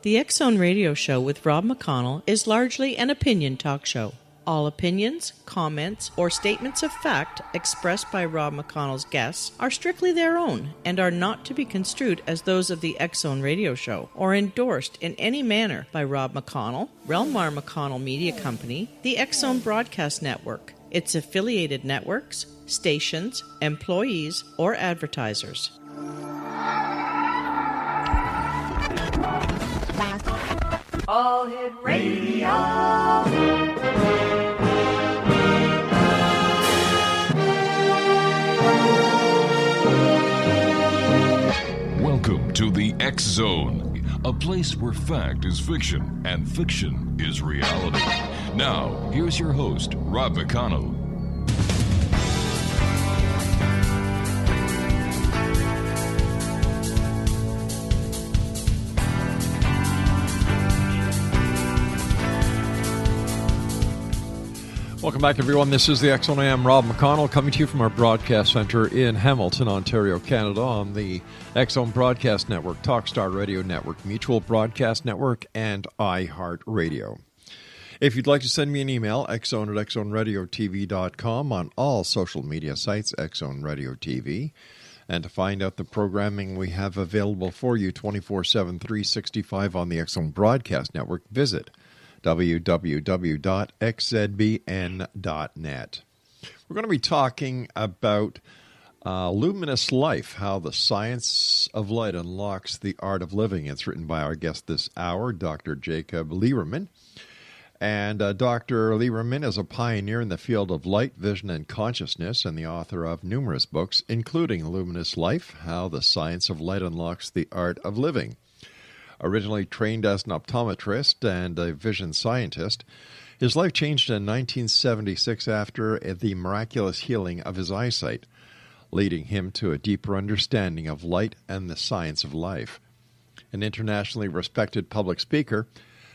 The X Zone Radio Show with Rob McConnell is largely an opinion talk show. All opinions, comments, or statements of fact expressed by Rob McConnell's guests are strictly their own and are not to be construed as those of the X Zone Radio Show or endorsed in any manner by Rob McConnell, rel-mar McConnell Media Company, the X Zone Broadcast Network, its affiliated networks, stations, employees, or advertisers. All Hit Radio. Welcome to the X Zone, a place where fact is fiction and fiction is reality. Now, here's your host, Rob McConnell. Welcome back, everyone. This is the X Zone. I am Rob McConnell, coming to you from our broadcast center in Hamilton, Ontario, Canada, on the X Zone Broadcast Network, Talkstar Radio Network, Mutual Broadcast Network, and iHeartRadio. If you'd like to send me an email, xzone@xzoneradiotv.com, on all social media sites, X Zone Radio TV. And to find out the programming we have available for you 24/7, 365 on the X Zone Broadcast Network, visit www.xzbn.net. We're going to be talking about Luminous Life, how the science of light unlocks the art of living. It's written by our guest this hour, Dr. Jacob Lieberman. And Dr. Lieberman is a pioneer in the field of light, vision, and consciousness, and the author of numerous books, including Luminous Life, How the Science of Light Unlocks the Art of Living. Originally trained as an optometrist and a vision scientist, his life changed in 1976 after the miraculous healing of his eyesight, leading him to a deeper understanding of light and the science of life. An internationally respected public speaker,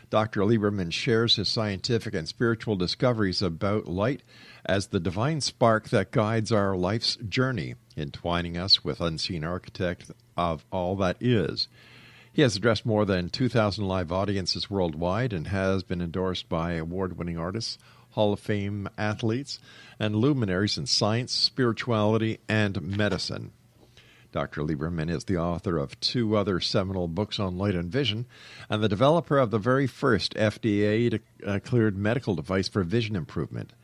Dr. Lieberman shares his scientific and spiritual discoveries about light as the divine spark that guides our life's journey, entwining us with unseen architect of all that is. He has addressed more than 2,000 live audiences worldwide and has been endorsed by award-winning artists, Hall of Fame athletes, and luminaries in science, spirituality, and medicine. Dr. Lieberman is the author of 2 other seminal books on light and vision and the developer of the very first FDA-cleared medical device for vision improvement.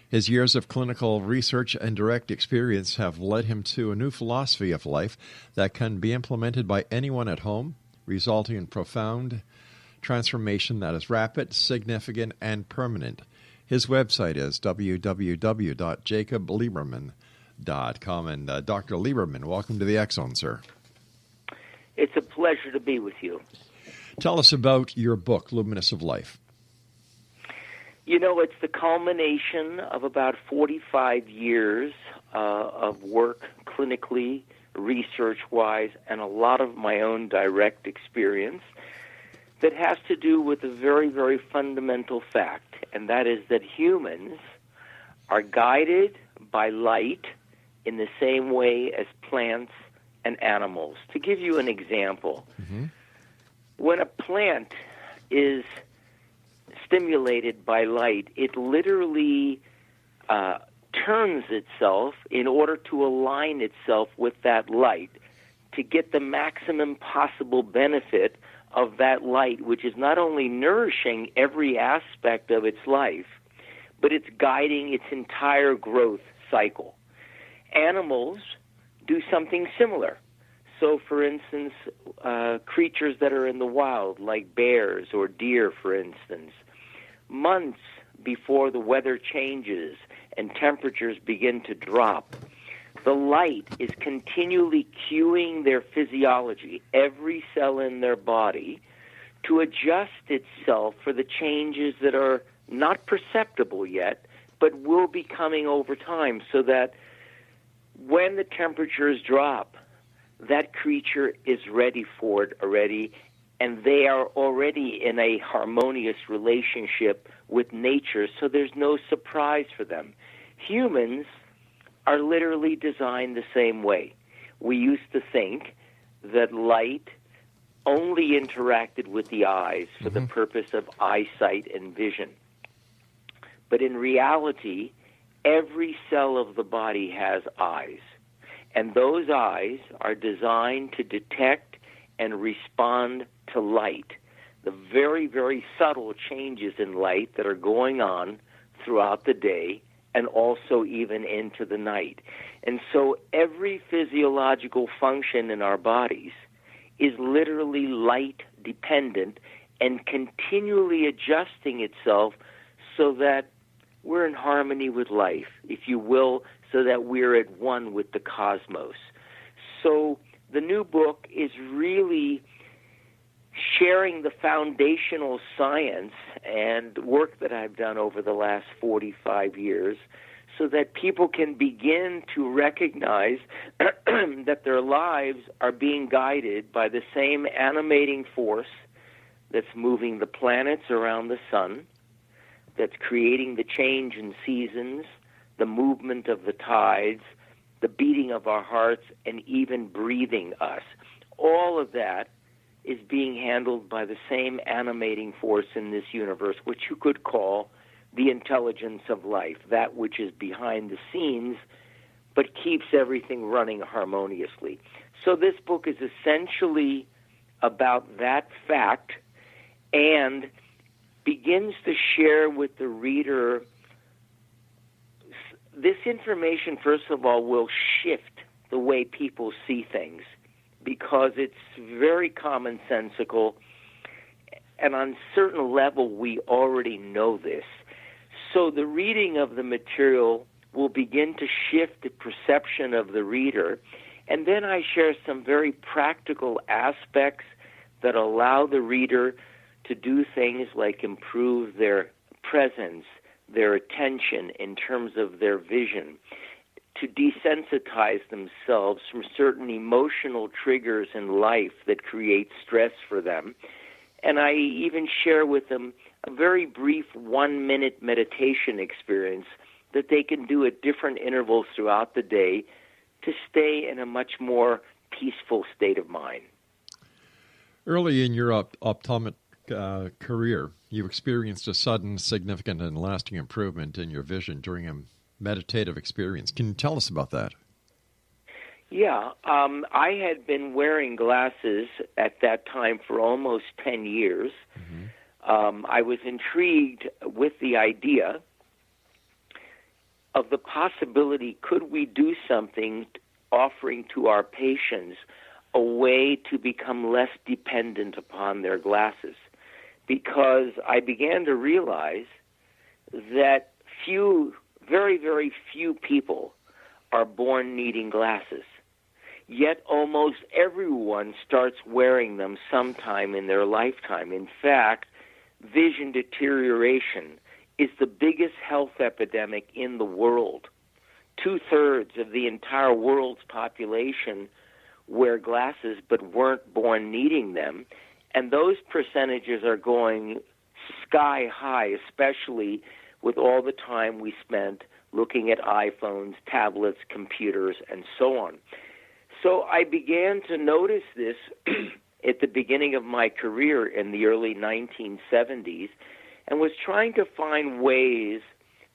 His years of clinical research and direct experience have led him to a new philosophy of life that can be implemented by anyone at home, resulting in profound transformation that is rapid, significant, and permanent. His website is www.jacoblieberman.com. And Dr. Lieberman, welcome to the X Zone, sir. It's a pleasure to be with you. Tell us about your book, Luminous Life. You know, it's the culmination of about 45 years of work clinically, research-wise, and a lot of my own direct experience that has to do with a very, very fundamental fact, and that is that humans are guided by light in the same way as plants and animals. To give you an example, when a plant is stimulated by light, it literally turns itself in order to align itself with that light to get the maximum possible benefit of that light, which is not only nourishing every aspect of its life, but it's guiding its entire growth cycle. Animals do something similar. So, for instance, creatures that are in the wild, like bears or deer, for instance, months before the weather changes and temperatures begin to drop, the light is continually cueing their physiology, every cell in their body, to adjust itself for the changes that are not perceptible yet, but will be coming over time, so that when the temperatures drop, that creature is ready for it already, and they are already in a harmonious relationship with nature, so there's no surprise for them. Humans are literally designed the same way. We used to think that light only interacted with the eyes for the purpose of eyesight and vision. But in reality, every cell of the body has eyes, and those eyes are designed to detect and respond to light, the very, very subtle changes in light that are going on throughout the day and also even into the night. And so every physiological function in our bodies is literally light dependent and continually adjusting itself so that we're in harmony with life, if you will, so that we're at one with the cosmos. So the new book is really sharing the foundational science and work that I've done over the last 45 years so that people can begin to recognize that their lives are being guided by the same animating force that's moving the planets around the sun, that's creating the change in seasons, the movement of the tides, the beating of our hearts, and even breathing us. All of that is being handled by the same animating force in this universe, which you could call the intelligence of life, that which is behind the scenes but keeps everything running harmoniously. So this book is essentially about that fact and begins to share with the reader this information. First of all, will shift the way people see things because it's very commonsensical, and on certain level we already know this. So the reading of the material will begin to shift the perception of the reader, and then I share some very practical aspects that allow the reader to do things like improve their presence, their attention in terms of their vision, to desensitize themselves from certain emotional triggers in life that create stress for them. And I even share with them a very brief 1-minute meditation experience that they can do at different intervals throughout the day to stay in a much more peaceful state of mind. Early in your optometric career, you experienced a sudden, significant, and lasting improvement in your vision during a meditative experience. Can you tell us about that? Yeah, I had been wearing glasses at that time for almost 10 years. I was intrigued with the idea of the possibility, could we do something offering to our patients a way to become less dependent upon their glasses? Because I began to realize that very, very few people are born needing glasses. Yet almost everyone starts wearing them sometime in their lifetime. In fact, vision deterioration is the biggest health epidemic in the world. 2/3 of the entire world's population wear glasses but weren't born needing them. And those percentages are going sky high, especially with all the time we spent looking at iPhones, tablets, computers, and so on. So I began to notice this at the beginning of my career in the early 1970s and was trying to find ways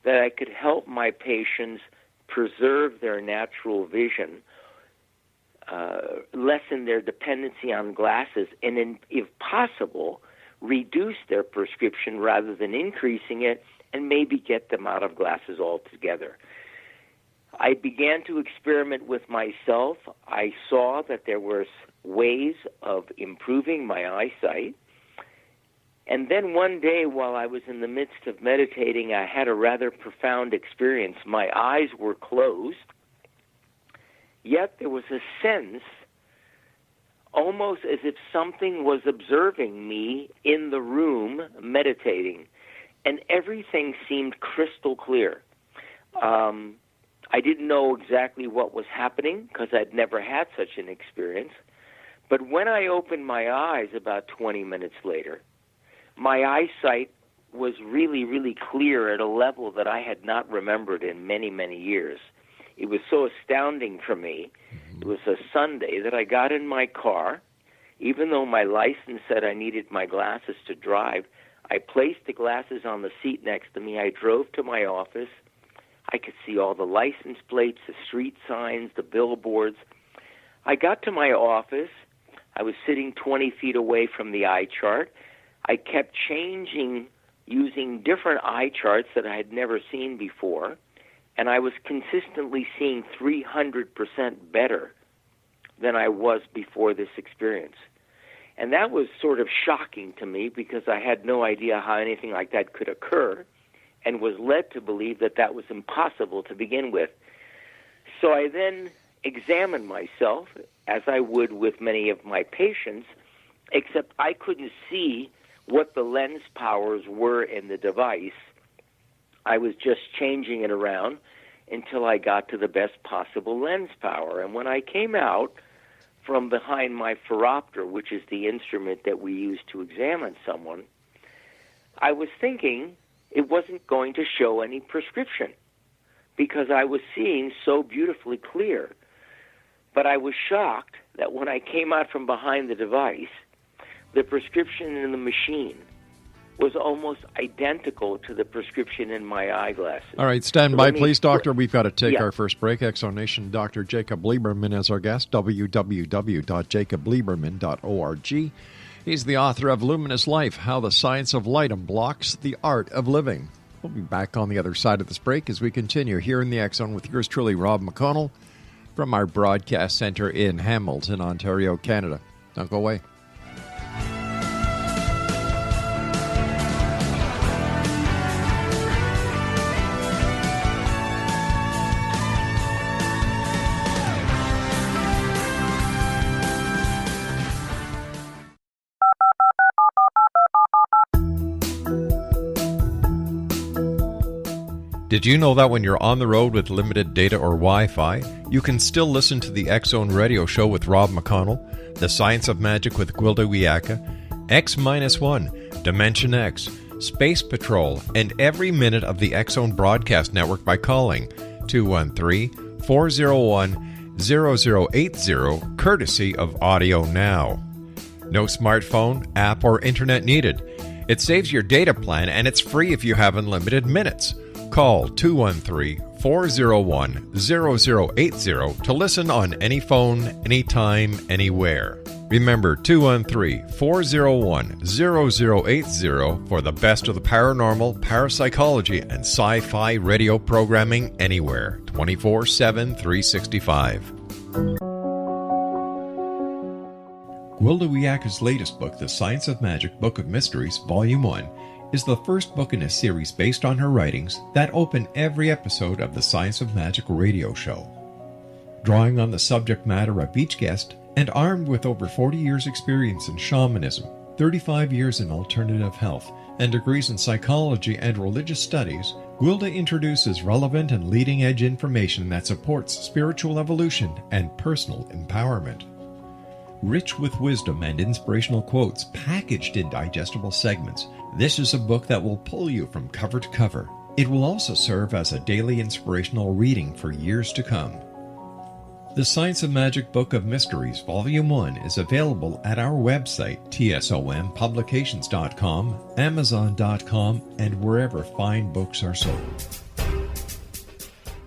that I could help my patients preserve their natural vision, lessen their dependency on glasses, and if possible, reduce their prescription rather than increasing it, and maybe get them out of glasses altogether. I began to experiment with myself. I saw that there were ways of improving my eyesight. And then one day while I was in the midst of meditating, I had a rather profound experience. My eyes were closed, yet there was a sense almost as if something was observing me in the room meditating, and everything seemed crystal clear. I didn't know exactly what was happening because I'd never had such an experience. But when I opened my eyes about 20 minutes later, my eyesight was really, really clear at a level that I had not remembered in many, many years. It was so astounding for me. It was a Sunday that I got in my car Even though my license said I needed my glasses to drive, I placed the glasses on the seat next to me. I drove to my office. I could see all the license plates, the street signs, the billboards. I got to my office. I was sitting 20 feet away from the eye chart. I kept changing, using different eye charts that I had never seen before, and I was consistently seeing 300% better than I was before this experience. And that was sort of shocking to me because I had no idea how anything like that could occur and was led to believe that that was impossible to begin with. So I then examined myself, as I would with many of my patients, except I couldn't see what the lens powers were in the device. I was just changing it around until I got to the best possible lens power. And when I came out from behind my phoropter, which is the instrument that we use to examine someone, I was thinking it wasn't going to show any prescription because I was seeing so beautifully clear. But I was shocked that when I came out from behind the device, the prescription in the machine was almost identical to the prescription in my eyeglasses. All right, stand by, please, Doctor. We've got to take our first break. Exonation, Dr. Jacob Lieberman is our guest, www.jacoblieberman.org. He's the author of Luminous Life, How the Science of Light Unblocks the Art of Living. We'll be back on the other side of this break as we continue here in the X Zone with yours truly, Rob McConnell, from our broadcast center in Hamilton, Ontario, Canada. Don't go away. Did you know that when you're on the road with limited data or Wi-Fi, you can still listen to the X-Zone radio show with Rob McConnell, The Science of Magic with Gwilda Wiyaka, X-1, Dimension X, Space Patrol, and every minute of the X-Zone broadcast network by calling 213-401-0080, courtesy of Audio Now. No smartphone, app, or internet needed. It saves your data plan, and it's free if you have unlimited minutes. Call 213-401-0080 to listen on any phone, anytime, anywhere. Remember, 213-401-0080 for the best of the paranormal, parapsychology, and sci-fi radio programming anywhere, 24/7, 365. Gwilda Wiyaka's latest book, The Science of Magic, Book of Mysteries, Volume 1, is the first book in a series based on her writings that open every episode of the Science of Magic radio show. Drawing on the subject matter of each guest, and armed with over 40 years' experience in shamanism, 35 years in alternative health, and degrees in psychology and religious studies, Gwilda introduces relevant and leading-edge information that supports spiritual evolution and personal empowerment. Rich with wisdom and inspirational quotes packaged in digestible segments, this is a book that will pull you from cover to cover. It will also serve as a daily inspirational reading for years to come. The Science of Magic Book of Mysteries, Volume 1 is available at our website, tsompublications.com, amazon.com, and wherever fine books are sold.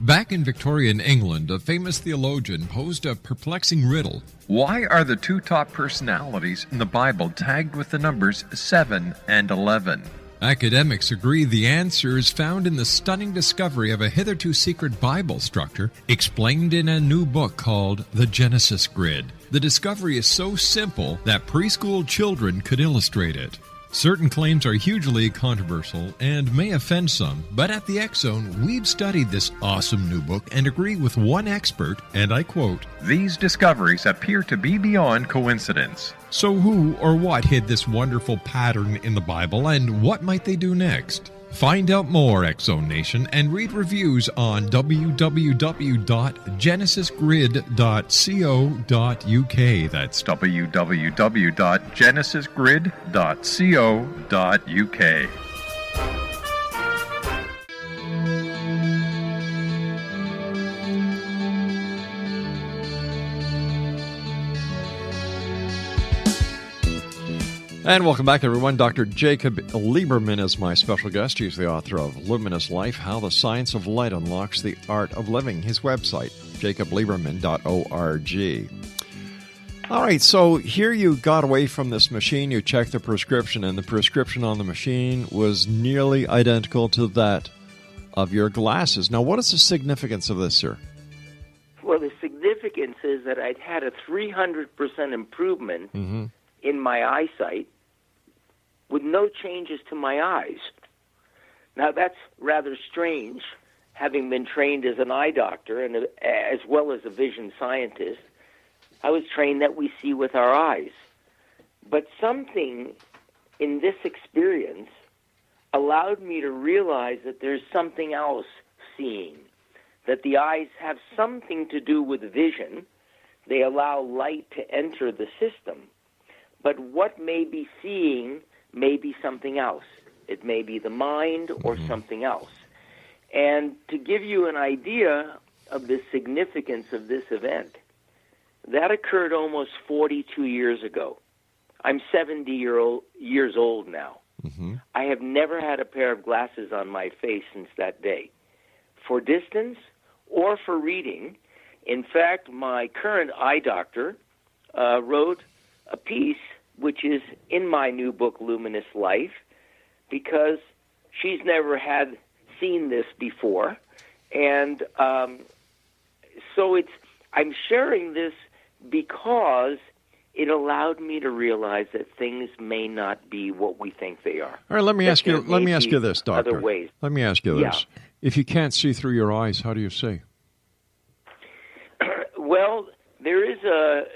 Back in Victorian England, a famous theologian posed a perplexing riddle. Why are the two top personalities in the Bible tagged with the numbers 7 and 11? Academics agree the answer is found in the stunning discovery of a hitherto secret Bible structure explained in a new book called The Genesis Grid. The discovery is so simple that preschool children could illustrate it. Certain claims are hugely controversial and may offend some, but at the X-Zone, we've studied this awesome new book and agree with one expert, and I quote, "These discoveries appear to be beyond coincidence." So who or what hid this wonderful pattern in the Bible, and what might they do next? Find out more, X-Zone Nation, and read reviews on www.genesisgrid.co.uk. That's www.genesisgrid.co.uk. And welcome back, everyone. Dr. Jacob Lieberman is my special guest. He's the author of Luminous Life, How the Science of Light Unlocks the Art of Living. His website, jacoblieberman.org. All right, so here you got away from this machine, you checked the prescription, and the prescription on the machine was nearly identical to that of your glasses. Now, what is the significance of this, sir? Well, the significance is that I'd had a 300% improvement in my eyesight with no changes to my eyes. Now, that's rather strange, having been trained as an eye doctor and as well as a vision scientist. I was trained that we see with our eyes. But something in this experience allowed me to realize that there's something else seeing, that the eyes have something to do with vision. They allow light to enter the system. But what may be seeing may be something else. It may be the mind or something else. And to give you an idea of the significance of this event, that occurred almost 42 years ago. I'm 70 years old now. I have never had a pair of glasses on my face since that day, for distance or for reading. In fact, my current eye doctor wrote a piece which is in my new book, Luminous Life, because she's never had seen this before. And so I'm sharing this because it allowed me to realize that things may not be what we think they are. All right, let me ask you this, doctor. Other ways. Let me ask you this. If you can't see through your eyes, how do you see? Well, there is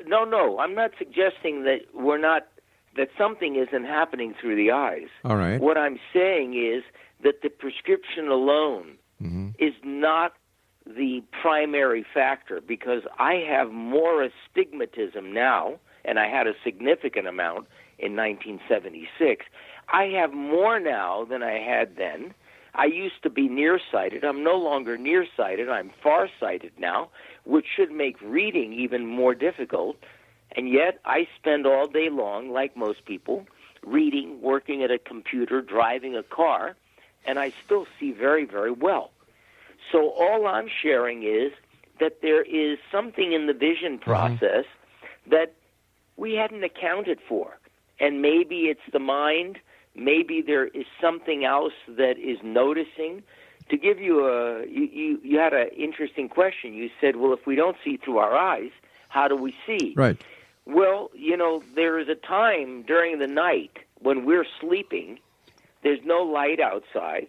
no, I'm not suggesting that that something isn't happening through the eyes. All right. What I'm saying is that the prescription alone is not the primary factor, because I have more astigmatism now, and I had a significant amount in 1976. I have more now than I had then. I used to be nearsighted. I'm no longer nearsighted. I'm farsighted now, which should make reading even more difficult. And yet I spend all day long, like most people, reading, working at a computer, driving a car, and I still see very, very well. So all I'm sharing is that there is something in the vision process that we hadn't accounted for. And maybe it's the mind. Maybe there is something else that is noticing. To give you you had an interesting question. You said, well, if we don't see through our eyes, how do we see? Right. Well, there is a time during the night when we're sleeping. There's no light outside.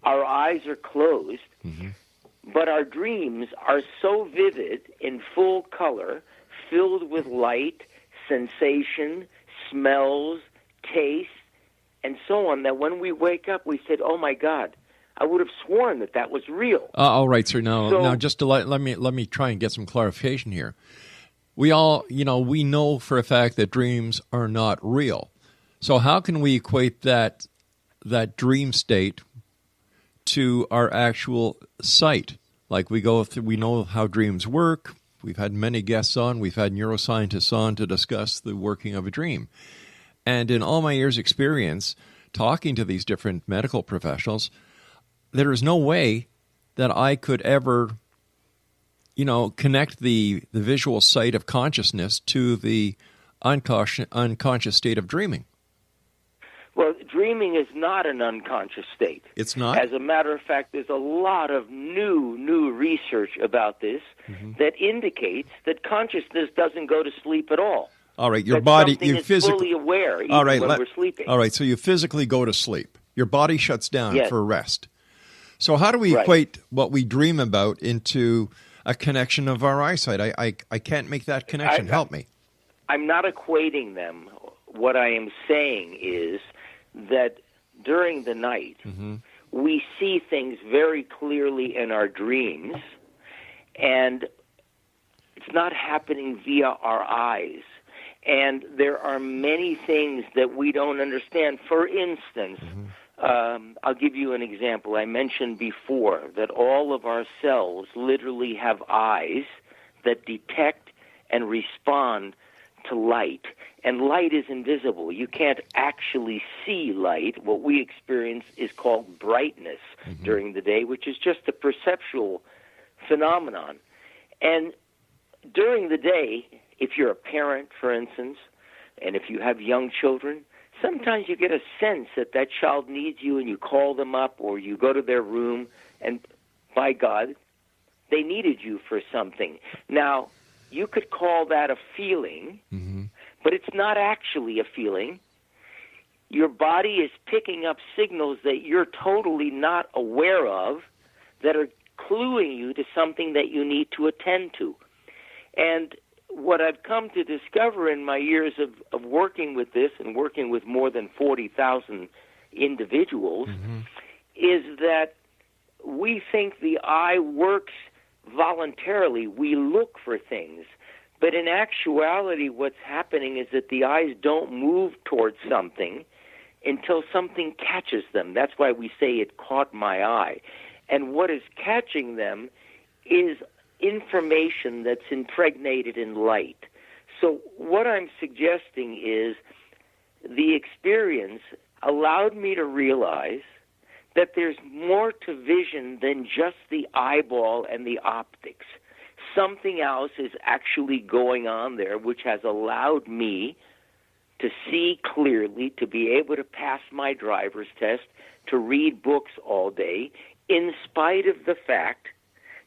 Our eyes are closed. But our dreams are so vivid, in full color, filled with light, sensation, smells, taste, and so on, that when we wake up, we said, oh, my God, I would have sworn that was real. All right, sir. Now, just to let me try and get some clarification here. We all, we know for a fact that dreams are not real. So how can we equate that dream state to our actual sight? Like we know how dreams work. We've had many guests on. We've had neuroscientists on to discuss the working of a dream. And in all my years' experience talking to these different medical professionals, there is no way that I could ever, connect the visual sight of consciousness to the unconscious state of dreaming. Well, dreaming is not an unconscious state. It's not? As a matter of fact, there's a lot of new research about this that indicates that consciousness doesn't go to sleep at all. All right, your body, you physically fully aware even when we're sleeping. All right, so you physically go to sleep. Your body shuts down for rest. So how do we equate what we dream about into a connection of our eyesight? I can't make that connection. Help me. I'm not equating them. What I am saying is that during the night, we see things very clearly in our dreams, and it's not happening via our eyes. And there are many things that we don't understand. For instance, I'll give you an example. I mentioned before that all of our cells literally have eyes that detect and respond to light, and light is invisible. You can't actually see light. What we experience is called brightness during the day, which is just a perceptual phenomenon. And during the day, if you're a parent, for instance, and if you have young children, sometimes you get a sense that that child needs you, and you call them up or you go to their room, and by God, they needed you for something. Now, you could call that a feeling, but it's not actually a feeling. Your body is picking up signals that you're totally not aware of that are cluing you to something that you need to attend to. And what I've come to discover in my years of working with this and working with more than 40,000 individuals is that we think the eye works voluntarily. We look for things. But in actuality, what's happening is that the eyes don't move towards something until something catches them. That's why we say it caught my eye. And what is catching them is information that's impregnated in light. So what I'm suggesting is the experience allowed me to realize that there's more to vision than just the eyeball and the optics. Something else is actually going on there, which has allowed me to see clearly, to be able to pass my driver's test, to read books all day, in spite of the fact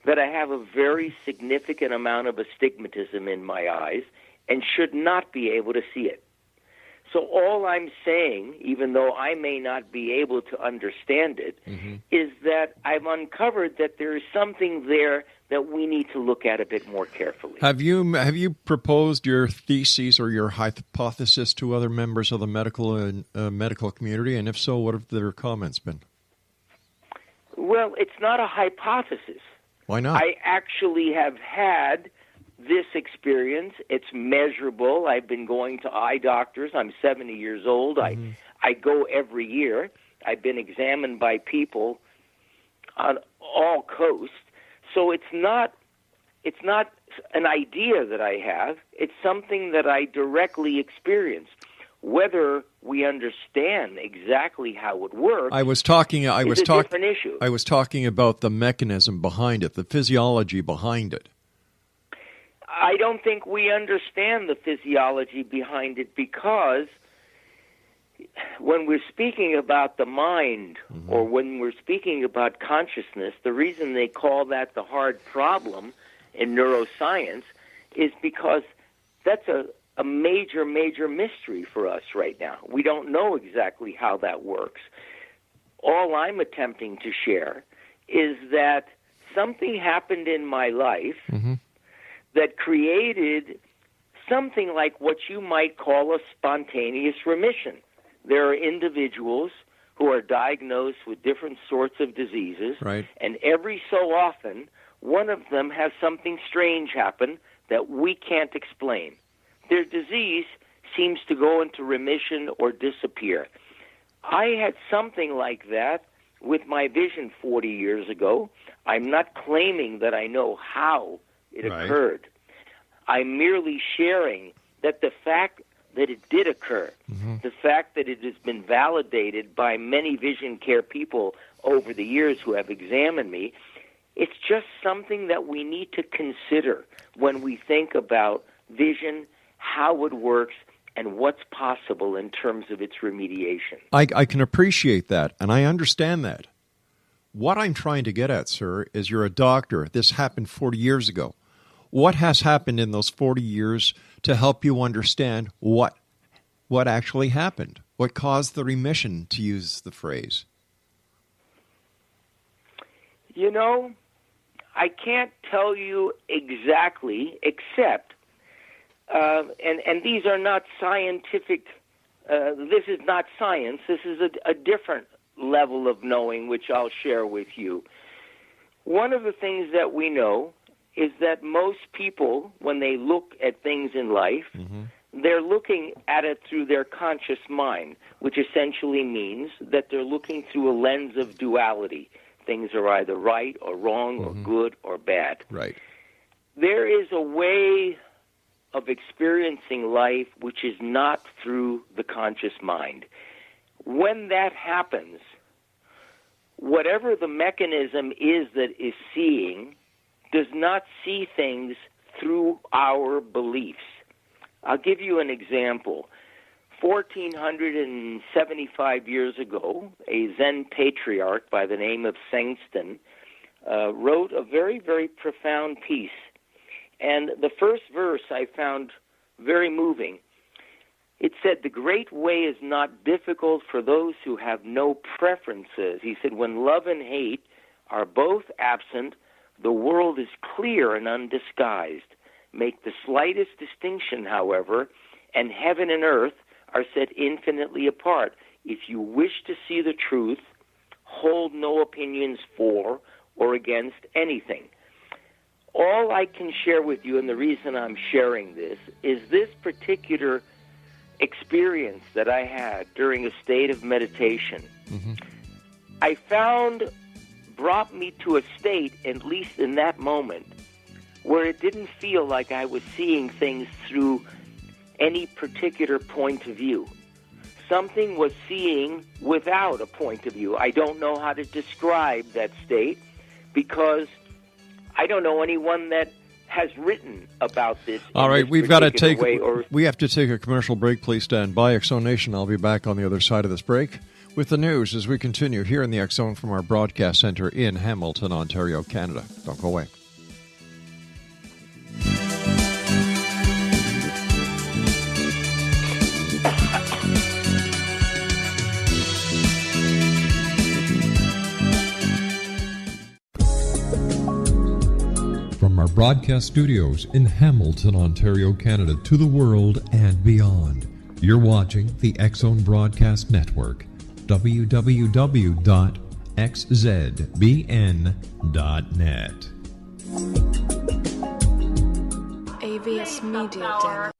that I have a very significant amount of astigmatism in my eyes and should not be able to see it. So all I'm saying, even though I may not be able to understand it, is that I've uncovered that there is something there that we need to look at a bit more carefully. Have you proposed your theses or your hypothesis to other members of the medical community? And if so, what have their comments been? Well, it's not a hypothesis. Why not? I actually have had this experience. It's measurable. I've been going to eye doctors. I'm 70 years old. I go every year. I've been examined by people on all coasts. So it's not an idea that I have. It's something that I directly experienced. Whether we understand exactly how it works is a different issue. I was talking about the mechanism behind it, the physiology behind it. I don't think we understand the physiology behind it, because when we're speaking about the mind or when we're speaking about consciousness, the reason they call that the hard problem in neuroscience is because that's a major, major mystery for us right now. We don't know exactly how that works. All I'm attempting to share is that something happened in my life that created something like what you might call a spontaneous remission. There are individuals who are diagnosed with different sorts of diseases, and every so often, one of them has something strange happen that we can't explain. Their disease seems to go into remission or disappear. I had something like that with my vision 40 years ago. I'm not claiming that I know how it occurred. I'm merely sharing that the fact that it did occur, the fact that it has been validated by many vision care people over the years who have examined me, it's just something that we need to consider when we think about vision, how it works, and what's possible in terms of its remediation. I can appreciate that, and I understand that. What I'm trying to get at, sir, is you're a doctor. This happened 40 years ago. What has happened in those 40 years to help you understand what actually happened? What caused the remission, to use the phrase? You know, I can't tell you exactly, except, and these are not scientific, this is not science, this is a different level of knowing, which I'll share with you. One of the things that we know is that most people, when they look at things in life, they're looking at it through their conscious mind, which essentially means that they're looking through a lens of duality. Things are either right or wrong or good or bad. Right. There is a way of experiencing life which is not through the conscious mind. When that happens, whatever the mechanism is that is seeing does not see things through our beliefs. I'll give you an example. 1475 years ago, a Zen patriarch by the name of Sengsten wrote a very, very profound piece. And the first verse I found very moving. It said, "The great way is not difficult for those who have no preferences." He said, "When love and hate are both absent, the world is clear and undisguised. Make the slightest distinction, however, and heaven and earth are set infinitely apart. If you wish to see the truth, hold no opinions for or against anything." All I can share with you, and the reason I'm sharing this, is this particular experience that I had during a state of meditation. I found brought me to a state, at least in that moment, where it didn't feel like I was seeing things through any particular point of view. Something was seeing without a point of view. I don't know how to describe that state because I don't know anyone that has written about this. All right, we have to take a commercial break. Please stand by. X Zone Nation, I'll be back on the other side of this break with the news as we continue here in the X Zone from our broadcast center in Hamilton, Ontario, Canada. Don't go away. From our broadcast studios in Hamilton, Ontario, Canada, to the world and beyond, you're watching the X Zone Broadcast Network, www.xzbn.net. AVS Media Demo.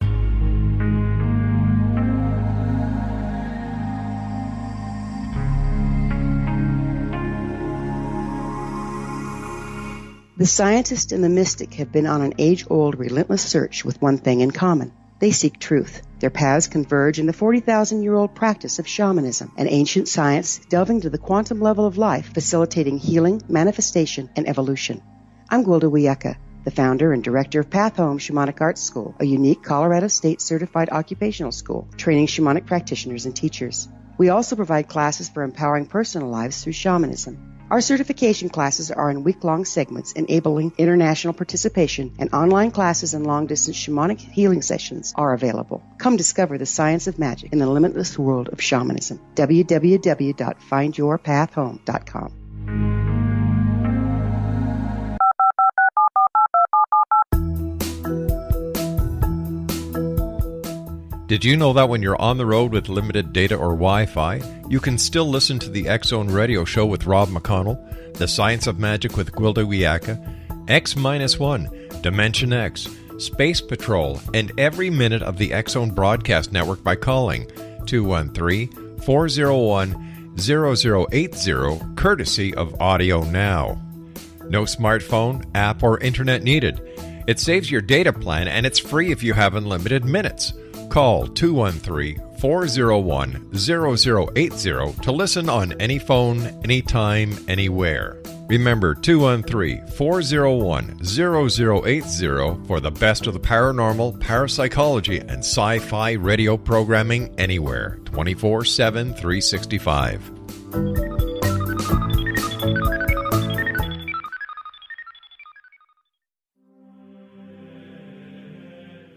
The scientist and the mystic have been on an age-old, relentless search with one thing in common. They seek truth. Their paths converge in the 40,000-year-old practice of shamanism, an ancient science delving to the quantum level of life, facilitating healing, manifestation, and evolution. I'm Gwilda Wiyaka, the founder and director of Path Home Shamanic Arts School, a unique Colorado State-certified occupational school, training shamanic practitioners and teachers. We also provide classes for empowering personal lives through shamanism. Our certification classes are in week-long segments enabling international participation, and online classes and long-distance shamanic healing sessions are available. Come discover the science of magic in the limitless world of shamanism. www.findyourpathhome.com. Did you know that when you're on the road with limited data or Wi-Fi, you can still listen to the X Zone Radio Show with Rob McConnell, The Science of Magic with Gwilda Wiyaka, X-1, Dimension X, Space Patrol, and every minute of the X Zone Broadcast Network by calling 213-401-0080, courtesy of Audio Now. No smartphone, app, or internet needed. It saves your data plan, and it's free if you have unlimited minutes. Call 213-401-0080 to listen on any phone, anytime, anywhere. Remember 213-401-0080 for the best of the paranormal, parapsychology, and sci-fi radio programming anywhere, 24/7, 365.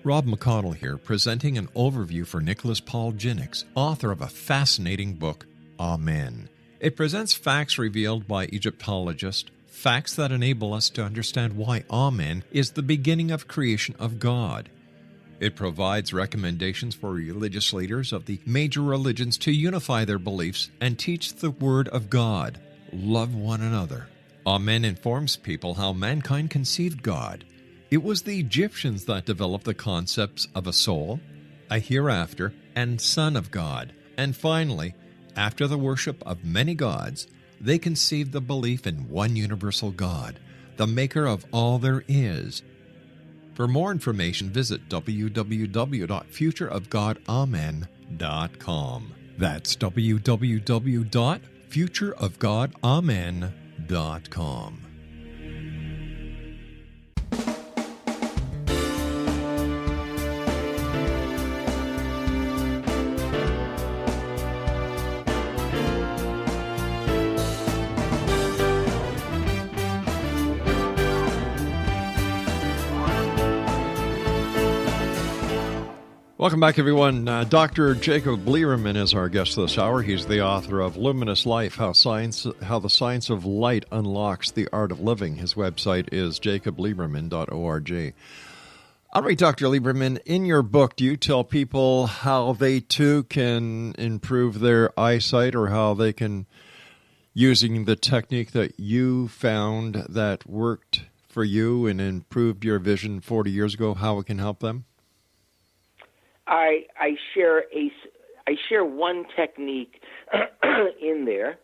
Rob McConnell here, presenting an overview for Nicholas Paul Jennings, author of a fascinating book, Amen. It presents facts revealed by Egyptologists, facts that enable us to understand why Amen is the beginning of creation of God. It provides recommendations for religious leaders of the major religions to unify their beliefs and teach the Word of God. Love one another. Amen informs people how mankind conceived God. It was the Egyptians that developed the concepts of a soul, a hereafter, and Son of God. And finally, after the worship of many gods, they conceived the belief in one universal God, the maker of all there is. For more information, visit www.futureofgodamen.com. That's www.futureofgodamen.com. Welcome back, everyone. Dr. Jacob Lieberman is our guest this hour. He's the author of Luminous Life, How the Science of Light Unlocks the Art of Living. His website is jacoblieberman.org. All right, Dr. Lieberman, in your book, do you tell people how they, too, can improve their eyesight, or how they can, using the technique that you found that worked for you and improved your vision 40 years ago, how it can help them? I share one technique in there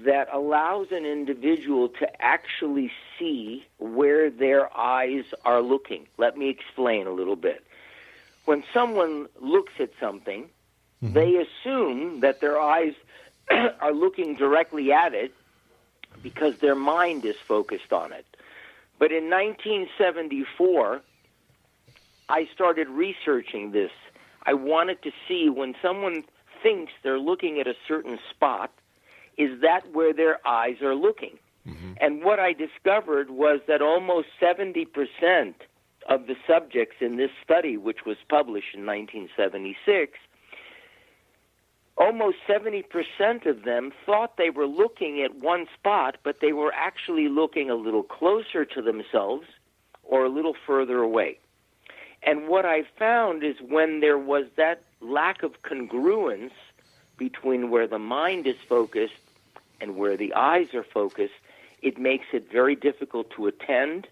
that allows an individual to actually see where their eyes are looking. Let me explain a little bit. When someone looks at something, they assume that their eyes are looking directly at it because their mind is focused on it. But in 1974, I started researching this. I wanted to see, when someone thinks they're looking at a certain spot, is that where their eyes are looking? And what I discovered was that almost 70% of the subjects in this study, which was published in 1976, almost 70% of them thought they were looking at one spot, but they were actually looking a little closer to themselves or a little further away. And what I found is when there was that lack of congruence between where the mind is focused and where the eyes are focused, it makes it very difficult to attend.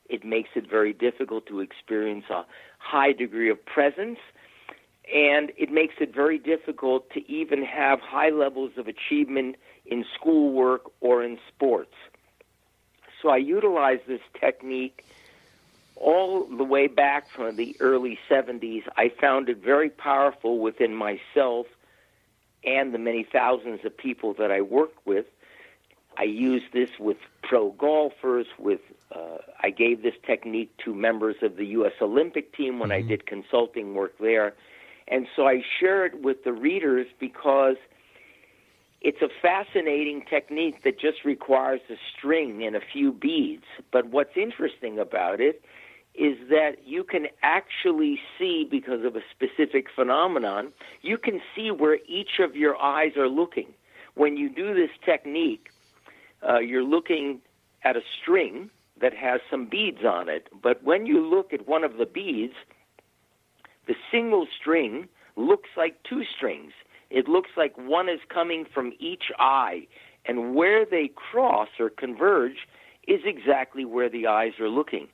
It makes it very difficult to experience a high degree of presence. And it makes it very difficult to even have high levels of achievement in schoolwork or in sports. So I utilize this technique all the way back from the early 70s. I found it very powerful within myself and the many thousands of people that I work with. I use this with pro golfers. I gave this technique to members of the U.S. Olympic team when I did consulting work there. And so I share it with the readers because it's a fascinating technique that just requires a string and a few beads. But what's interesting about it is that you can actually see, because of a specific phenomenon, you can see where each of your eyes are looking. When you do this technique, you're looking at a string that has some beads on it. But when you look at one of the beads, the single string looks like two strings. It looks like one is coming from each eye, and where they cross or converge is exactly where the eyes are looking.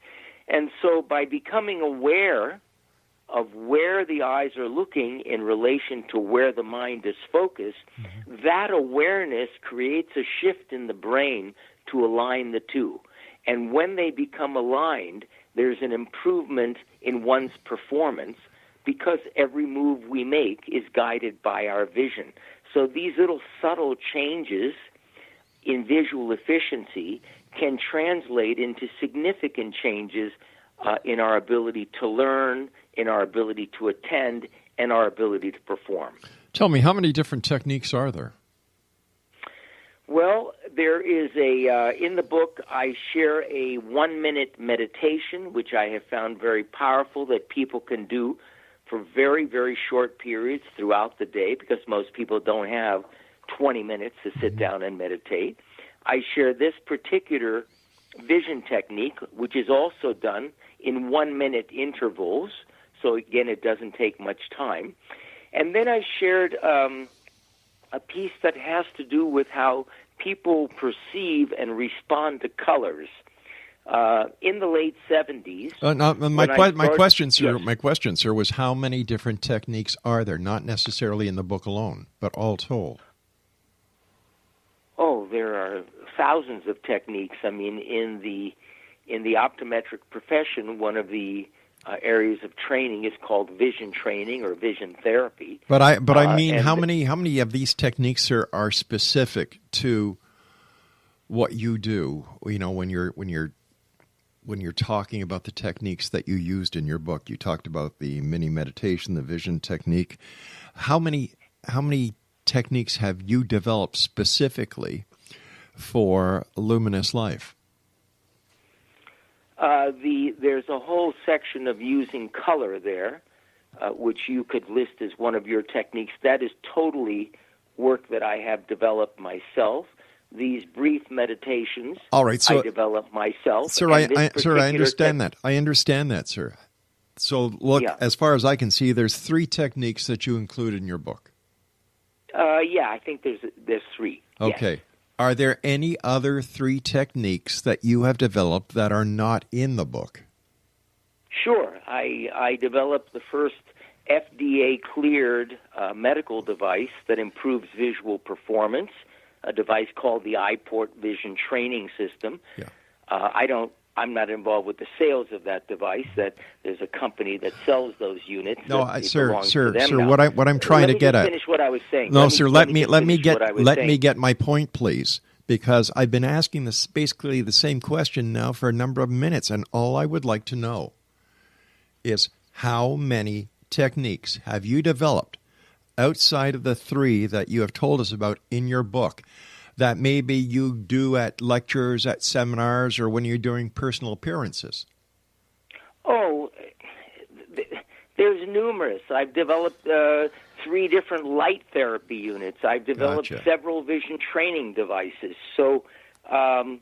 And so by becoming aware of where the eyes are looking in relation to where the mind is focused, that awareness creates a shift in the brain to align the two. And when they become aligned, there's an improvement in one's performance because every move we make is guided by our vision. So these little subtle changes in visual efficiency can translate into significant changes in our ability to learn, in our ability to attend, and our ability to perform. Tell me, how many different techniques are there? Well, there is in the book, I share a 1-minute meditation, which I have found very powerful, that people can do for very, very short periods throughout the day, because most people don't have 20 minutes to sit down and meditate. I share this particular vision technique, which is also done in 1-minute intervals. So again, it doesn't take much time. And then I shared a piece that has to do with how people perceive and respond to colors. In the late 70s... My question, sir, was how many different techniques are there? Not necessarily in the book alone, but all told. Oh, there are thousands of techniques. I mean, in the in the optometric profession, one of the areas of training is called vision training or vision therapy. But I mean, how many of these techniques are specific to what you do? You know, when you're talking about the techniques that you used in your book, you talked about the mini meditation, the vision technique. How many techniques have you developed specifically for Luminous Life? There's a whole section of using color there, which you could list as one of your techniques. That is totally work that I have developed myself. These brief meditations, all right, so, I developed myself. Sir, I understand that. I understand that, sir. So, look, as far as I can see, there's 3 techniques that you include in your book. Yeah, I think there's 3. Okay. Yes. Are there any other 3 techniques that you have developed that are not in the book? Sure. I developed the first FDA-cleared medical device that improves visual performance, a device called the iPort Vision Training System. Yeah. I'm not involved with the sales of that device. That there's a company that sells those units. No, sir. What I'm trying to get at. Finish what I was saying. No, sir. Let me get my point, please, because I've been asking this basically the same question now for a number of minutes, and all I would like to know is how many techniques have you developed outside of the 3 that you have told us about in your book that maybe you do at lectures, at seminars, or when you're doing personal appearances? Oh, there's numerous. I've developed 3 different light therapy units. I've developed several vision training devices. So, over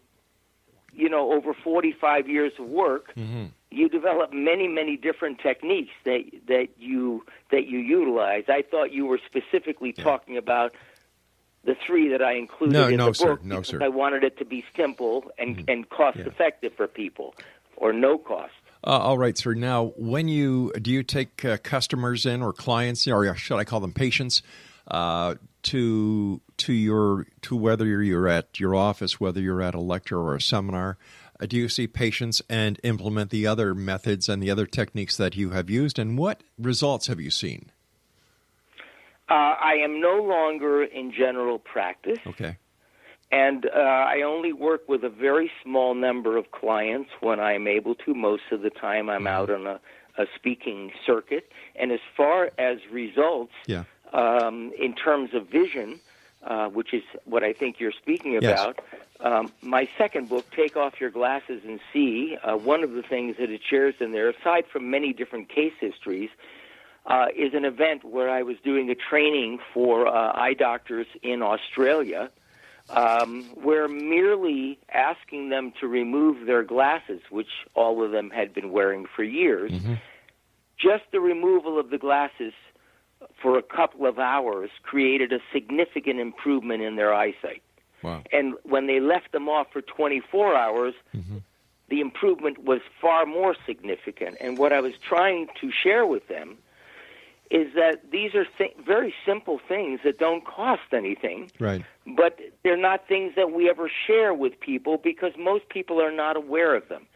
45 years of work, you develop many, many different techniques that you utilize. I thought you were specifically talking about the 3 that I included in the book. No, sir. I wanted it to be simple and cost-effective for people, or no cost. All right, sir. Now, do you take customers in or clients, or should I call them patients, to whether you're at your office, whether you're at a lecture or a seminar? Do you see patients and implement the other methods and the other techniques that you have used, and what results have you seen? I am no longer in general practice. Okay. And I only work with a very small number of clients when I'm able to. Most of the time I'm out on a speaking circuit. And as far as results, in terms of vision, which is what I think you're speaking about, my second book, Take Off Your Glasses and See, one of the things that it shares in there, aside from many different case histories, is an event where I was doing a training for eye doctors in Australia, where merely asking them to remove their glasses, which all of them had been wearing for years, just the removal of the glasses for a couple of hours created a significant improvement in their eyesight. Wow. And when they left them off for 24 hours, the improvement was far more significant. And what I was trying to share with them is that these are very simple things that don't cost anything. Right. But they're not things that we ever share with people because most people are not aware of them.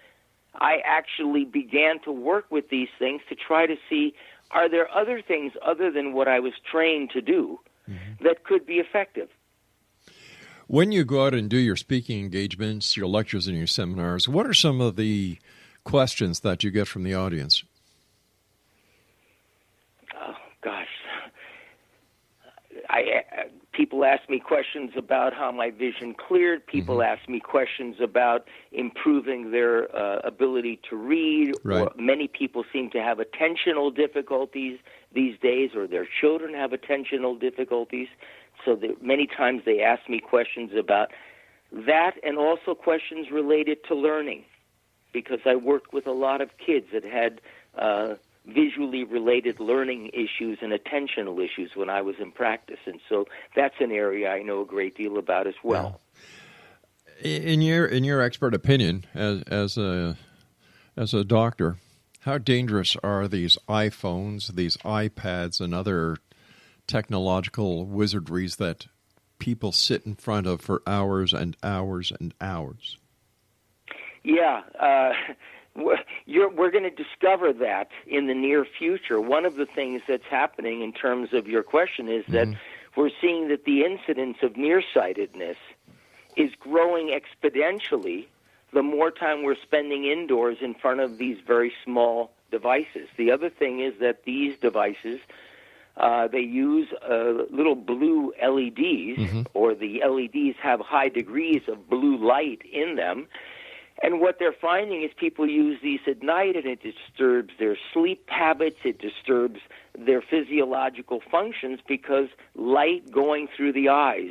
I actually began to work with these things to try to see, are there other things other than what I was trained to do that could be effective? When you go out and do your speaking engagements, your lectures and your seminars, what are some of the questions that you get from the audience? Gosh, people ask me questions about how my vision cleared. People ask me questions about improving their ability to read. Right. Or many people seem to have attentional difficulties these days, or their children have attentional difficulties. So that many times they ask me questions about that, and also questions related to learning, because I worked with a lot of kids that had visually related learning issues and attentional issues when I was in practice, and so that's an area I know a great deal about as well. In your expert opinion, as a doctor, how dangerous are these iPhones, these iPads, and other technological wizardries that people sit in front of for hours and hours and hours? Yeah. We're going to discover that in the near future. One of the things that's happening in terms of your question is that we're seeing that the incidence of nearsightedness is growing exponentially the more time we're spending indoors in front of these very small devices. The other thing is that these devices, they use little blue LEDs, or the LEDs have high degrees of blue light in them. And what they're finding is people use these at night, and it disturbs their sleep habits, it disturbs their physiological functions, because light going through the eyes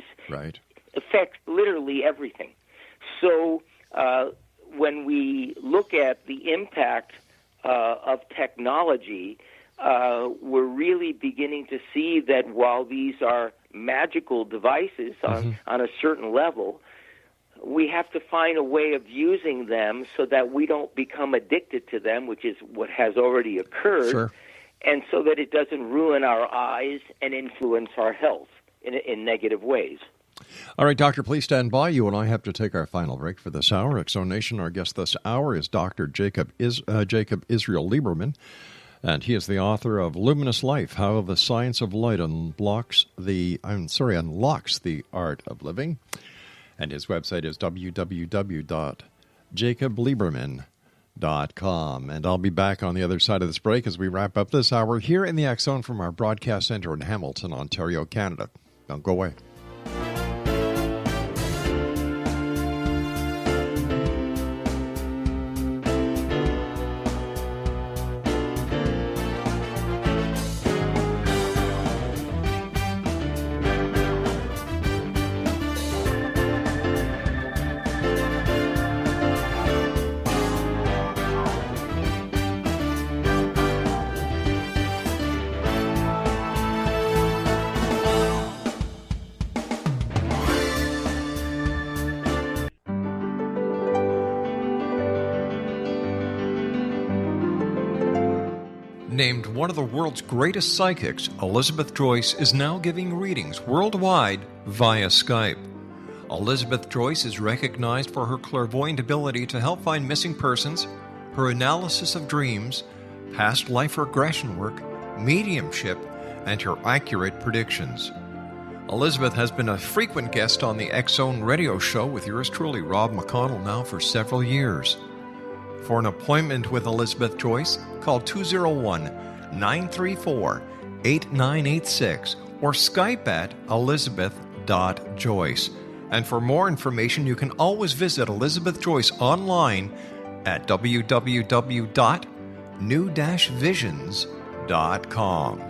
affects literally everything. So when we look at the impact of technology, we're really beginning to see that while these are magical devices on a certain level, we have to find a way of using them so that we don't become addicted to them, which is what has already occurred, and so that it doesn't ruin our eyes and influence our health in negative ways. All right, Doctor, please stand by. You and I have to take our final break for this hour. X-Zone Nation, our guest this hour is Dr. Jacob Israel Liberman, and he is the author of Luminous Life, How the Science of Light Unlocks the Art of Living. And his website is www.jacoblieberman.com. And I'll be back on the other side of this break as we wrap up this hour here in the X-Zone from our broadcast center in Hamilton, Ontario, Canada. Don't go away. Named one of the world's greatest psychics, Elizabeth Joyce is now giving readings worldwide via Skype. Elizabeth Joyce is recognized for her clairvoyant ability to help find missing persons, her analysis of dreams, past life regression work, mediumship, and her accurate predictions. Elizabeth has been a frequent guest on the X-Zone radio show with yours truly, Rob McConnell, now for several years. For an appointment with Elizabeth Joyce, call 201-934-8986 or Skype at elizabeth.joyce. And for more information, you can always visit Elizabeth Joyce online at www.new-visions.com.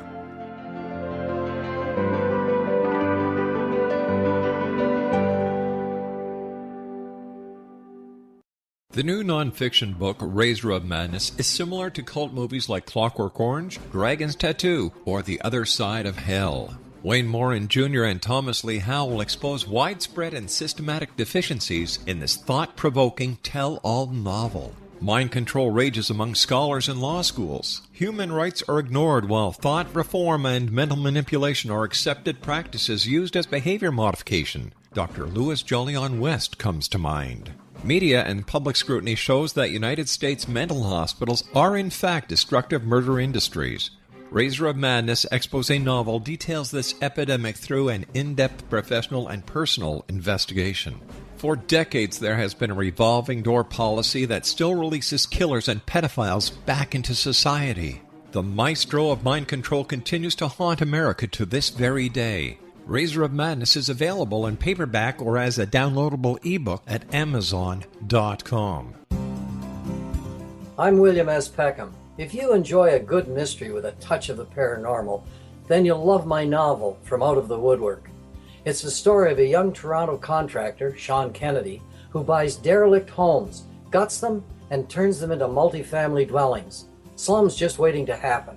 The new nonfiction book, Razor of Madness, is similar to cult movies like Clockwork Orange, Dragon's Tattoo, or The Other Side of Hell. Wayne Morin Jr. and Thomas Lee Howe will expose widespread and systematic deficiencies in this thought-provoking tell-all novel. Mind control rages among scholars in law schools. Human rights are ignored while thought reform and mental manipulation are accepted practices used as behavior modification. Dr. Louis Jolyon West comes to mind. Media and public scrutiny shows that United States mental hospitals are in fact destructive murder industries. Razor of Madness expose novel details this epidemic through an in-depth professional and personal investigation. For decades, there has been a revolving door policy that still releases killers and pedophiles back into society. The maestro of mind control continues to haunt America to this very day. Razor of Madness is available in paperback or as a downloadable ebook at Amazon.com. I'm William S. Peckham. If you enjoy a good mystery with a touch of the paranormal, then you'll love my novel, From Out of the Woodwork. It's the story of a young Toronto contractor, Sean Kennedy, who buys derelict homes, guts them, and turns them into multifamily dwellings. Slums just waiting to happen.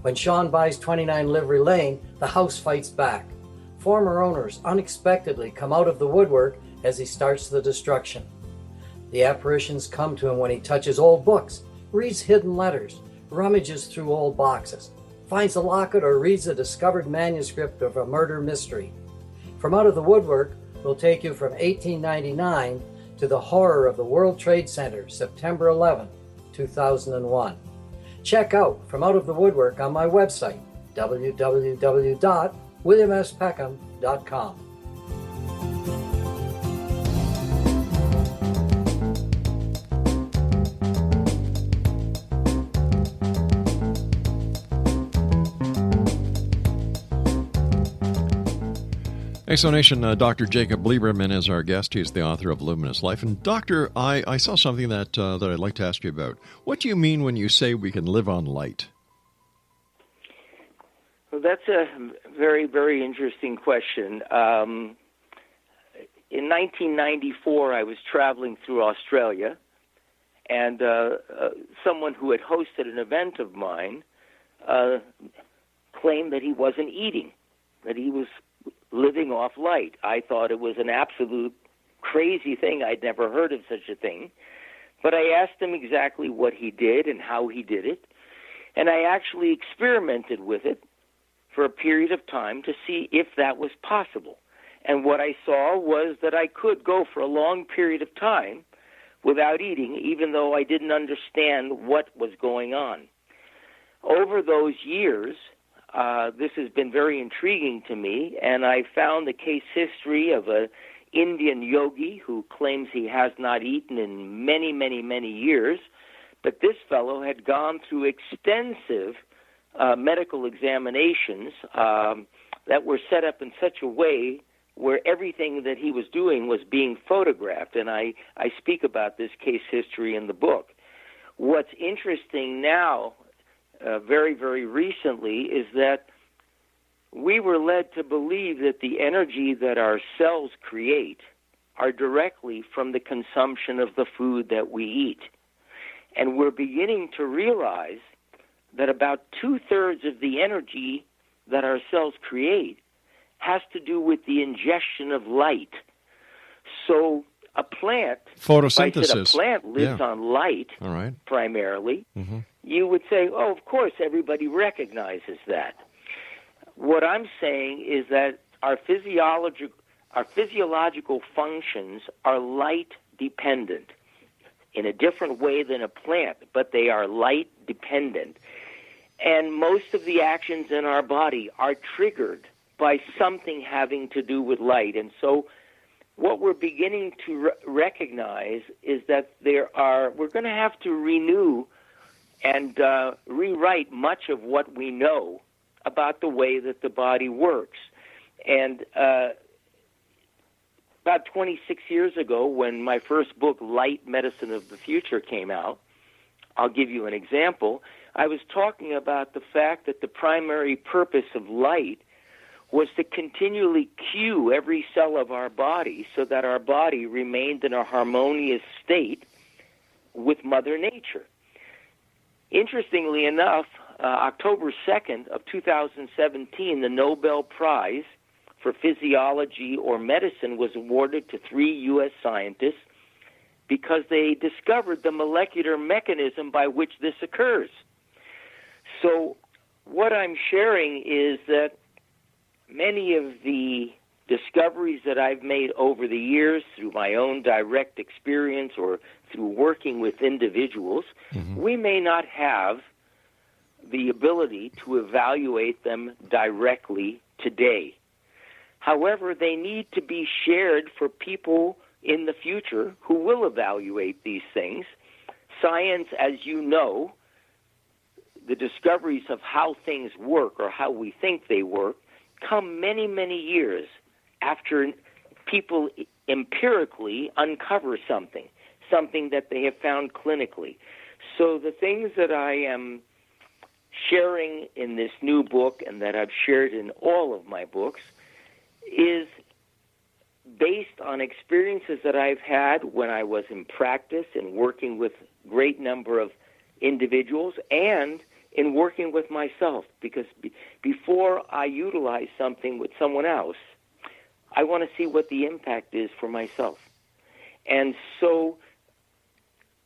When Sean buys 29 Livery Lane, the house fights back. Former owners unexpectedly come out of the woodwork as he starts the destruction. The apparitions come to him when he touches old books, reads hidden letters, rummages through old boxes, finds a locket, or reads a discovered manuscript of a murder mystery. From Out of the Woodwork will take you from 1899 to the horror of the World Trade Center, September 11, 2001. Check out From Out of the Woodwork on my website, www.williamspeckham.com. Exonation, Dr. Jacob Lieberman is our guest. He's the author of Luminous Life. And Doctor, I saw something that I'd like to ask you about. What do you mean when you say we can live on light? Well, that's a very, very interesting question. In 1994, I was traveling through Australia, and someone who had hosted an event of mine claimed that he wasn't eating, that he was living off light. I thought it was an absolute crazy thing. I'd never heard of such a thing. But I asked him exactly what he did and how he did it, and I actually experimented with it for a period of time to see if that was possible. And what I saw was that I could go for a long period of time without eating, even though I didn't understand what was going on. Over those years, this has been very intriguing to me, and I found the case history of an Indian yogi who claims he has not eaten in many, many, many years, but this fellow had gone through extensive medical examinations that were set up in such a way where everything that he was doing was being photographed, and I speak about this case history in the book. What's interesting now, very, very recently, is that we were led to believe that the energy that our cells create are directly from the consumption of the food that we eat. And we're beginning to realize that about 2/3 of the energy that our cells create has to do with the ingestion of light. So a plant, photosynthesis. If I said a plant lives on light primarily, you would say, oh, of course, everybody recognizes that. What I'm saying is that our physiological functions are light dependent in a different way than a plant, but they are light dependent. And most of the actions in our body are triggered by something having to do with light. And so what we're beginning to recognize is that we're going to have to renew and rewrite much of what we know about the way that the body works. And about 26 years ago, when my first book, Light Medicine of the Future, came out, I'll give you an example. I was talking about the fact that the primary purpose of light was to continually cue every cell of our body so that our body remained in a harmonious state with Mother Nature. Interestingly enough, October 2nd of 2017, the Nobel Prize for Physiology or Medicine was awarded to 3 U.S. scientists because they discovered the molecular mechanism by which this occurs. So what I'm sharing is that many of the discoveries that I've made over the years through my own direct experience or through working with individuals, we may not have the ability to evaluate them directly today. However, they need to be shared for people in the future who will evaluate these things. Science, as you know, the discoveries of how things work or how we think they work come many, many years after people empirically uncover something that they have found clinically. So the things that I am sharing in this new book and that I've shared in all of my books is based on experiences that I've had when I was in practice and working with a great number of individuals and in working with myself, because before I utilize something with someone else, I want to see what the impact is for myself. And so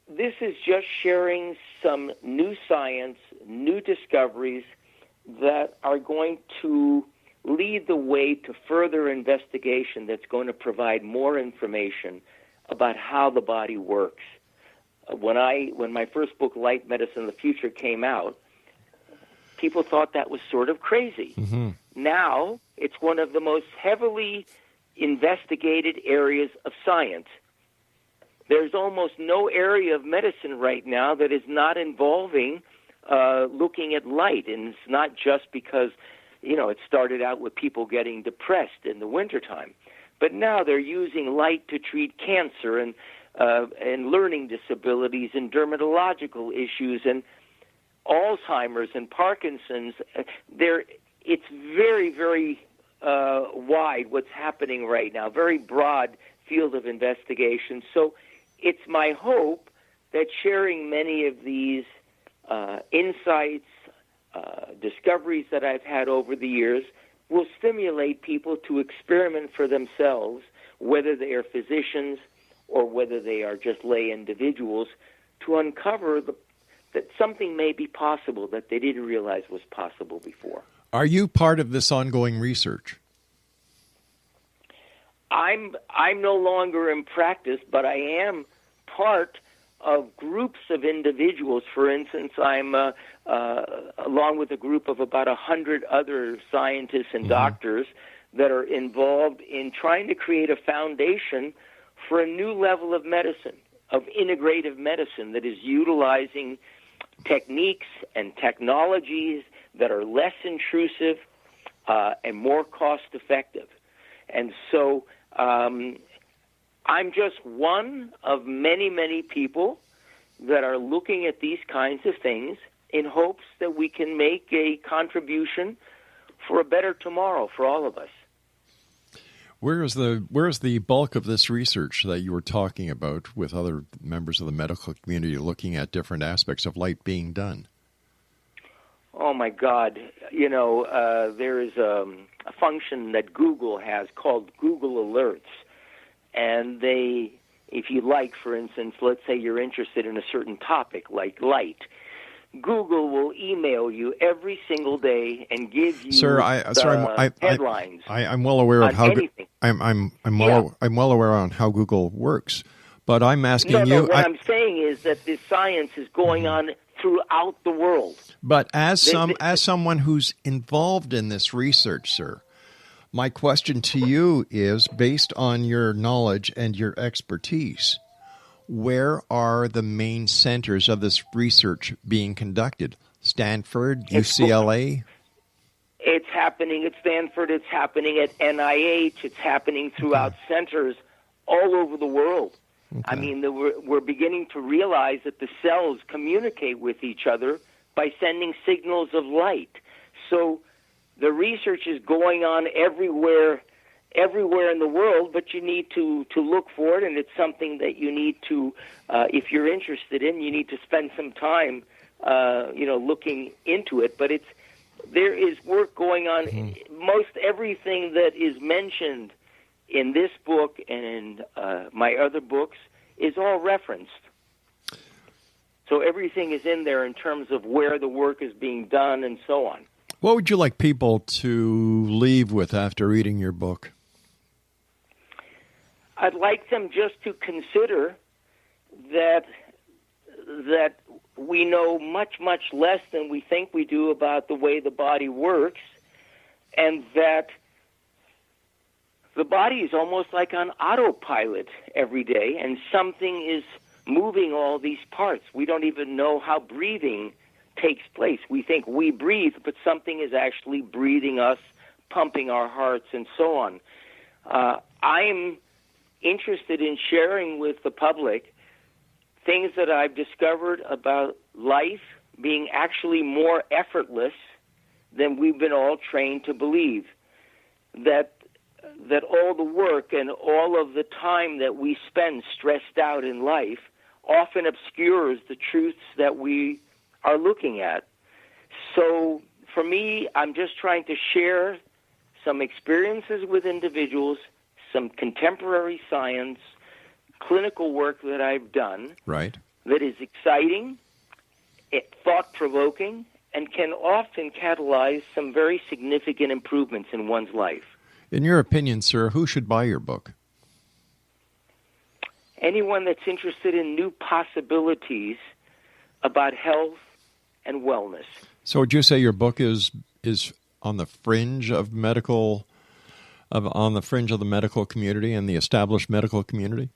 this is just sharing some new science, new discoveries that are going to lead the way to further investigation that's going to provide more information about how the body works. When my first book, Light Medicine of the Future, came out, people thought that was sort of crazy. Mm-hmm. Now, it's one of the most heavily investigated areas of science. There's almost no area of medicine right now that is not involving looking at light. And it's not just because, it started out with people getting depressed in the wintertime. But now they're using light to treat cancer and learning disabilities and dermatological issues and Alzheimer's and Parkinson's. It's very, very wide what's happening right now, very broad field of investigation. So it's my hope that sharing many of these insights, discoveries that I've had over the years will stimulate people to experiment for themselves, whether they are physicians or whether they are just lay individuals, to uncover that something may be possible that they didn't realize was possible before. Are you part of this ongoing research? I'm no longer in practice, but I am part of groups of individuals. For instance, I'm along with a group of about 100 other scientists and doctors that are involved in trying to create a foundation for a new level of medicine, of integrative medicine that is utilizing techniques and technologies that are less intrusive and more cost-effective. And so I'm just one of many, many people that are looking at these kinds of things in hopes that we can make a contribution for a better tomorrow for all of us. Where is the bulk of this research that you were talking about with other members of the medical community looking at different aspects of light being done? Oh, my God. There is a function that Google has called Google Alerts. And they, if you like, for instance, let's say you're interested in a certain topic like light, Google will email you every single day and give you headlines. I'm well aware of how anything. I'm well aware on how Google works, but I'm asking you. What I'm saying is that this science is going on throughout the world. But as someone who's involved in this research, sir, my question to you is, based on your knowledge and your expertise, where are the main centers of this research being conducted? Stanford, UCLA? It's happening at Stanford. It's happening at NIH. It's happening throughout centers all over the world. Okay. I mean, we're beginning to realize that the cells communicate with each other by sending signals of light. So the research is going on everywhere in the world, but you need to look for it, and it's something that you need to, if you're interested in, you need to spend some time, looking into it. But there is work going on. Most everything that is mentioned in this book and in my other books is all referenced. So everything is in there in terms of where the work is being done and so on. What would you like people to leave with after reading your book? I'd like them just to consider that we know much, much less than we think we do about the way the body works, and that the body is almost like on autopilot every day, and something is moving all these parts. We don't even know how breathing takes place. We think we breathe, but something is actually breathing us, pumping our hearts, and so on. I'm interested in sharing with the public things that I've discovered about life being actually more effortless than we've been all trained to believe. That all the work and all of the time that we spend stressed out in life often obscures the truths that we are looking at. So for me, I'm just trying to share some experiences with individuals, some contemporary science, clinical work that I've done, right, that is exciting, thought-provoking, and can often catalyze some very significant improvements in one's life. In your opinion, sir, who should buy your book? anyone that's interested in new possibilities about health and wellness. So would you say your book is on the fringe of the medical community and the established medical community?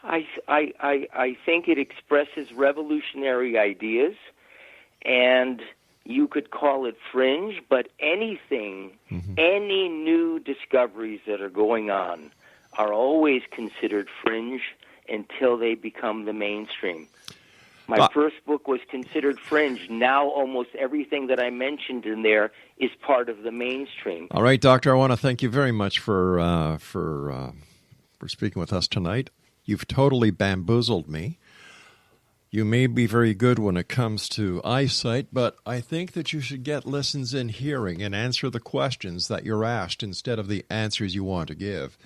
I think it expresses revolutionary ideas, and you could call it fringe, but anything, any new discoveries that are going on are always considered fringe until they become the mainstream. My first book was considered fringe. Now almost everything that I mentioned in there is part of the mainstream. All right, Doctor, I want to thank you very much for speaking with us tonight. You've totally bamboozled me. You may be very good when it comes to eyesight, but I think that you should get lessons in hearing and answer the questions that you're asked instead of the answers you want to give.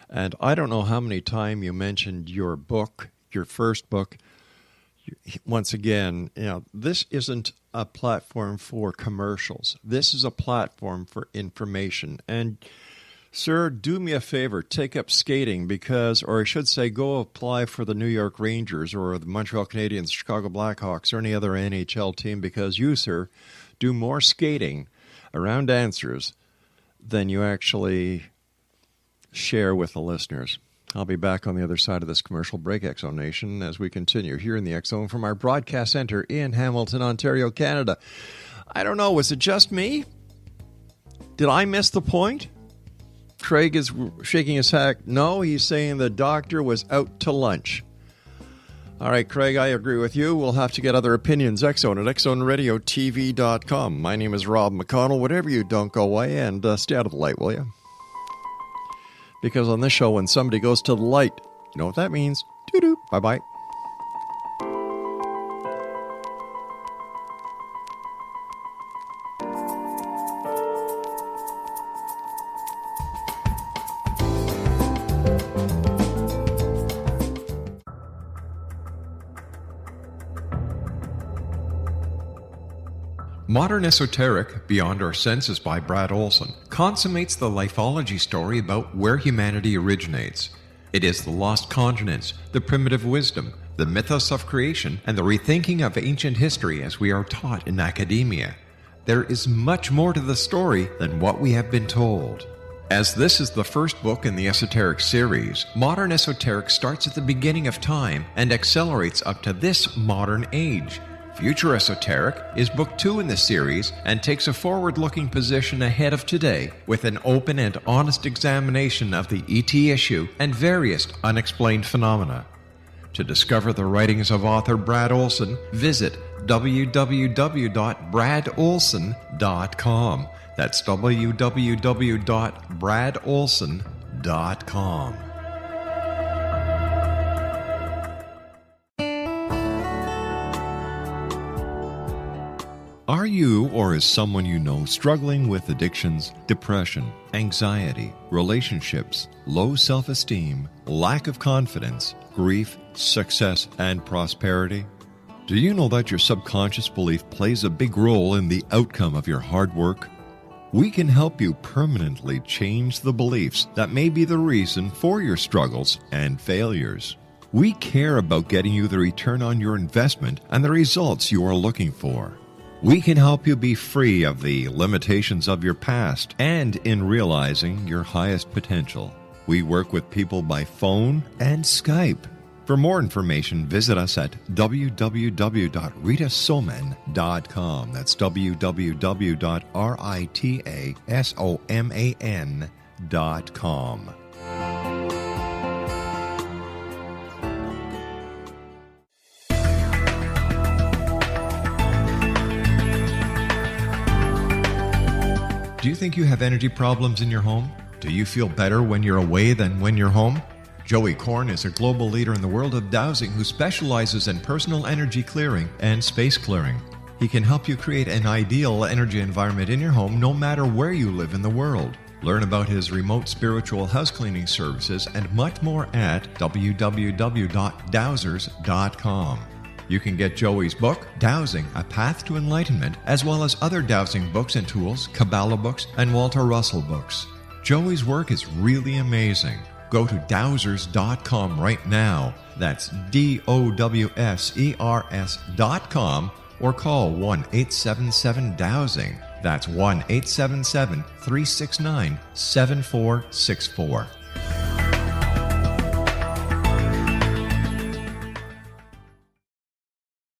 And I don't know how many times you mentioned your book, your first book. Once again, this isn't a platform for commercials. This is a platform for information. And, sir, do me a favor, take up skating or I should say, go apply for the New York Rangers or the Montreal Canadiens, Chicago Blackhawks, or any other NHL team, because you, sir, do more skating around answers than you actually share with the listeners. I'll be back on the other side of this commercial break, X Zone Nation, as we continue here in the X Zone from our broadcast center in Hamilton, Ontario, Canada. I don't know, was it just me? Did I miss the point? Craig is shaking his head. No, he's saying the doctor was out to lunch. All right, Craig, I agree with you. We'll have to get other opinions. X Zone at xzoneradiotv.com. My name is Rob McConnell. Whatever you, don't go away, and stay out of the light, will you? Because on this show, when somebody goes to the light, you know what that means? Doo-doo. Bye-bye. Modern Esoteric, Beyond Our Senses by Brad Olson, consummates the lifeology story about where humanity originates. It is the lost continents, the primitive wisdom, the mythos of creation, and the rethinking of ancient history as we are taught in academia. There is much more to the story than what we have been told. As this is the first book in the Esoteric series, Modern Esoteric starts at the beginning of time and accelerates up to this modern age. Future Esoteric is book 2 in the series and takes a forward-looking position ahead of today with an open and honest examination of the ET issue and various unexplained phenomena. To discover the writings of author Brad Olson, visit www.bradolson.com. That's www.bradolson.com. Are you or is someone you know struggling with addictions, depression, anxiety, relationships, low self-esteem, lack of confidence, grief, success, and prosperity? Do you know that your subconscious belief plays a big role in the outcome of your hard work? We can help you permanently change the beliefs that may be the reason for your struggles and failures. We care about getting you the return on your investment and the results you are looking for. We can help you be free of the limitations of your past and in realizing your highest potential. We work with people by phone and Skype. For more information, visit us at www.ritasoman.com. That's www.ritasoman.com. Do you think you have energy problems in your home? Do you feel better when you're away than when you're home? Joey Korn is a global leader in the world of dowsing who specializes in personal energy clearing and space clearing. He can help you create an ideal energy environment in your home no matter where you live in the world. Learn about his remote spiritual house cleaning services and much more at www.dowsers.com. You can get Joey's book, Dowsing, A Path to Enlightenment, as well as other dowsing books and tools, Kabbalah books, and Walter Russell books. Joey's work is really amazing. Go to dowsers.com right now. That's DOWSERS.com, or call 1-877-DOWSING. That's 1-877-369-7464.